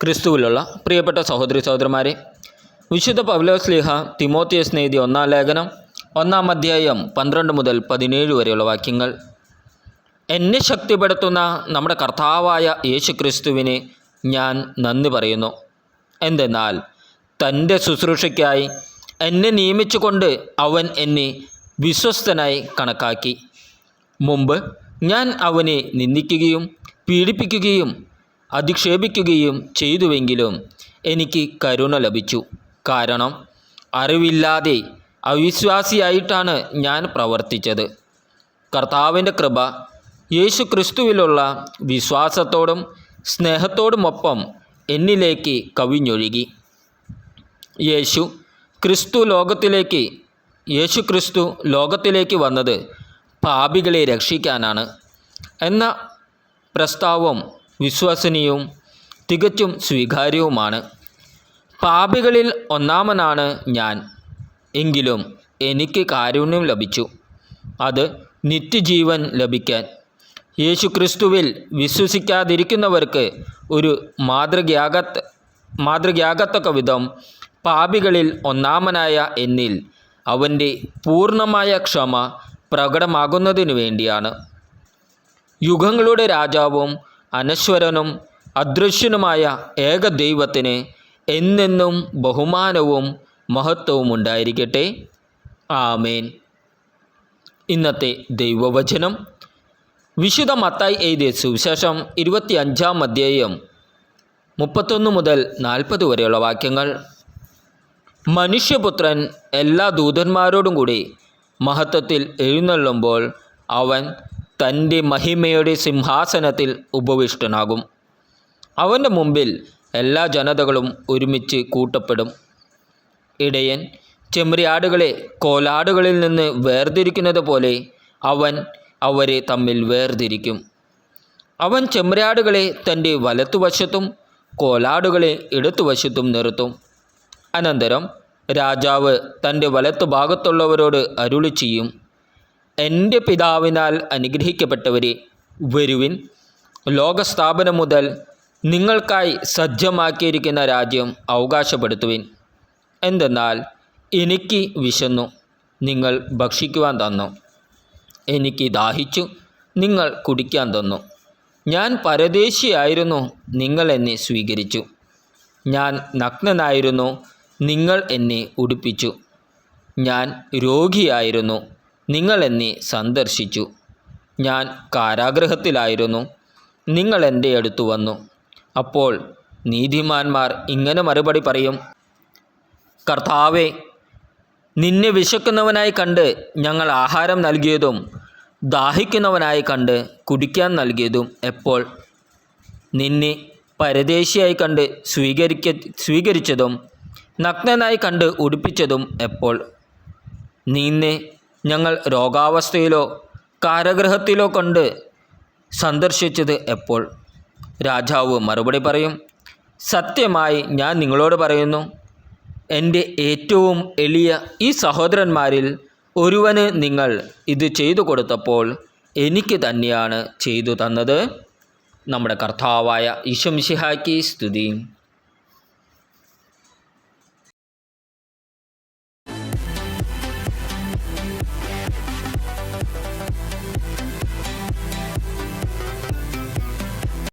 ക്രിസ്തുവിലുള്ള പ്രിയപ്പെട്ട സഹോദരി സഹോദരന്മാരെ, വിശുദ്ധ പൗലോസ്ലീഹ തിമോത്തിയസിന് എഴുതിയ 1-ാം ലേഖനം 1-ാം അധ്യായം 12 മുതൽ 17 വരെയുള്ള വാക്യങ്ങൾ. എന്നെ ശക്തിപ്പെടുത്തുന്ന നമ്മുടെ കർത്താവായ യേശു ക്രിസ്തുവിന് ഞാൻ നന്ദി പറയുന്നു. എന്തെന്നാൽ തൻ്റെ ശുശ്രൂഷയ്ക്കായി എന്നെ നിയമിച്ചുകൊണ്ട് അവൻ എന്നെ വിശ്വസ്തനായി കണക്കാക്കി. മുമ്പ് ഞാൻ അവനെ നിന്ദിക്കുകയും പീഡിപ്പിക്കുകയും അധിക്ഷേപിക്കുകയും ചെയ്തുവെങ്കിലും എനിക്ക് കരുണ ലഭിച്ചു. കാരണം അറിവില്ലാതെ അവിശ്വാസിയായിട്ടാണ് ഞാൻ പ്രവർത്തിച്ചത്. കർത്താവിൻ്റെ കൃപ യേശു ക്രിസ്തുവിലുള്ള വിശ്വാസത്തോടും സ്നേഹത്തോടുമൊപ്പം എന്നിലേക്ക് കവിഞ്ഞൊഴുകി. യേശു ക്രിസ്തു ലോകത്തിലേക്ക് വന്നത് പാപികളെ രക്ഷിക്കാനാണ് എന്ന പ്രസ്താവം വിശ്വസനീയവും തികച്ചും സ്വീകാര്യവുമാണ്. പാപികളിൽ ഒന്നാമനാണ് ഞാൻ. എങ്കിലും എനിക്ക് കാരുണ്യം ലഭിച്ചു. അത് നിത്യജീവൻ ലഭിക്കാൻ. യേശു ക്രിസ്തുവിൽ വിശ്വസിക്കാതിരിക്കുന്നവർക്ക് ഒരു മാതൃകയാകത്തക്ക വിധം പാപികളിൽ ഒന്നാമനായ എന്നിൽ അവൻ്റെ പൂർണ്ണമായ ക്ഷമ പ്രകടമാകുന്നതിനു വേണ്ടിയാണ്. യുഗങ്ങളുടെ രാജാവും അനശ്വരനും അദൃശ്യനുമായ ഏക ദൈവത്തിന് എന്നെന്നും ബഹുമാനവും മഹത്വവും ഉണ്ടായിരിക്കട്ടെ. ആമേൻ. ഇന്നത്തെ ദൈവവചനം വിശുദ്ധ മത്തായി എഴുതിയ സുവിശേഷം 25-ാം അധ്യായം 31 മുതൽ 40 വരെയുള്ള വാക്യങ്ങൾ. മനുഷ്യപുത്രൻ എല്ലാ ദൂതന്മാരോടും കൂടി മഹത്വത്തിൽ എഴുന്നള്ളുമ്പോൾ അവൻ തൻ്റെ മഹിമയുടെ സിംഹാസനത്തിൽ ഉപവിഷ്ടനാകും. അവൻ്റെ മുമ്പിൽ എല്ലാ ജനതകളും ഒരുമിച്ച് കൂട്ടപ്പെടും. ഇടയൻ ചെമ്മരിയാടുകളെ കോലാടുകളിൽ നിന്ന് വേർതിരിക്കുന്നത് പോലെ അവൻ അവരെ തമ്മിൽ വേർതിരിക്കും. അവൻ ചെമ്മരിയാടുകളെ തൻ്റെ വലത്തുവശത്തും കോലാടുകളെ ഇടത്തുവശത്തും നിർത്തും. അനന്തരം രാജാവ് തൻ്റെ വലത്തുഭാഗത്തുള്ളവരോട് അരുളി ചെയ്യും, എൻ്റെ പിതാവിനാൽ അനുഗ്രഹിക്കപ്പെട്ടവരെ, വരുവിൻ, ലോകസ്ഥാപനം മുതൽ നിങ്ങൾക്കായി സജ്ജമാക്കിയിരിക്കുന്ന രാജ്യം അവകാശപ്പെടുത്തുവിൻ. എന്തെന്നാൽ എനിക്ക് വിശന്നു, നിങ്ങൾ ഭക്ഷിക്കുവാൻ തന്നു. എനിക്ക് ദാഹിച്ചു, നിങ്ങൾ കുടിക്കാൻ തന്നു. ഞാൻ പരദേശിയായിരുന്നു, നിങ്ങൾ എന്നെ സ്വീകരിച്ചു. ഞാൻ നഗ്നനായിരുന്നു, നിങ്ങൾ എന്നെ ഉടുപ്പിച്ചു. ഞാൻ രോഗിയായിരുന്നു, നിങ്ങൾ എന്നെ സന്ദർശിച്ചു. ഞാൻ കാരാഗൃഹത്തിലായിരുന്നു, നിങ്ങൾ എൻ്റെ അടുത്ത് വന്നു. അപ്പോൾ നീതിമാന്മാർ ഇങ്ങനെ മറുപടി പറയും, കർത്താവേ, നിന്നെ വിശക്കുന്നവനായി കണ്ട് ഞങ്ങൾ ആഹാരം നൽകിയതും ദാഹിക്കുന്നവനായി കണ്ട് കുടിക്കാൻ നൽകിയതും എപ്പോൾ? നിന്നെ പരദേശിയായി കണ്ട് സ്വീകരിച്ചതും നഗ്നനായി കണ്ട് ഉടുപ്പിച്ചതും എപ്പോൾ? നിന്നെ ഞങ്ങൾ രോഗാവസ്ഥയിലോ കാരാഗൃഹത്തിലോ കൊണ്ട് സന്ദർശിച്ചത് എപ്പോൾ? രാജാവ് മറുപടി പറയും, സത്യമായി ഞാൻ നിങ്ങളോട് പറയുന്നു, എൻ്റെ ഏറ്റവും എളിയ ഈ സഹോദരന്മാരിൽ ഒരുവന് നിങ്ങൾ ഇത് ചെയ്തു കൊടുത്തപ്പോൾ എനിക്ക് തന്നെയാണ് ചെയ്തു തന്നത്. നമ്മുടെ കർത്താവായ ഈശോ മിശിഹായ്ക്ക് സ്തുതി.